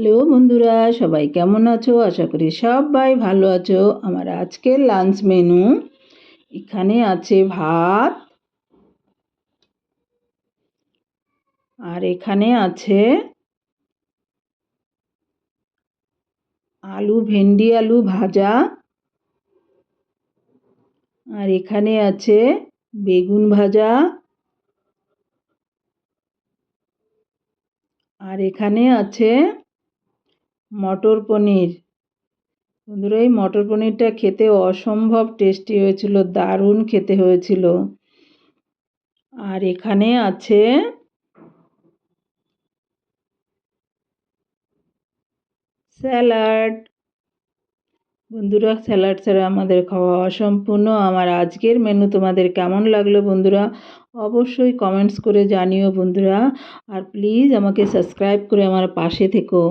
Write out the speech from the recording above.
Hello বন্ধুরা, সবাই কেমন আছো? আশা করি সবাই ভালো আছো। আমার আজকের লাঞ্চ মেনু এখানে আছে ভাত, আর এখানে আছে ভেন্ডি আলু ভাজা, আর এখানে আছে বেগুন ভাজা, আর এখানে আছে মটর পনির। বন্ধুরা, এই মটর পনিরটা খেতে অসম্ভব টেস্টি হয়েছিল, দারুণ খেতে হয়েছিল। আর এখানে আছে স্যালাড। বন্ধুরা, স্যালাড ছাড়া আমাদের খাওয়া অসম্পূর্ণ। আমার আজকের মেনু তোমাদের কেমন লাগলো বন্ধুরা? অবশ্যই কমেন্টস করে জানিও বন্ধুরা। আর প্লিজ আমাকে সাবস্ক্রাইব করে আমার পাশে থেকো।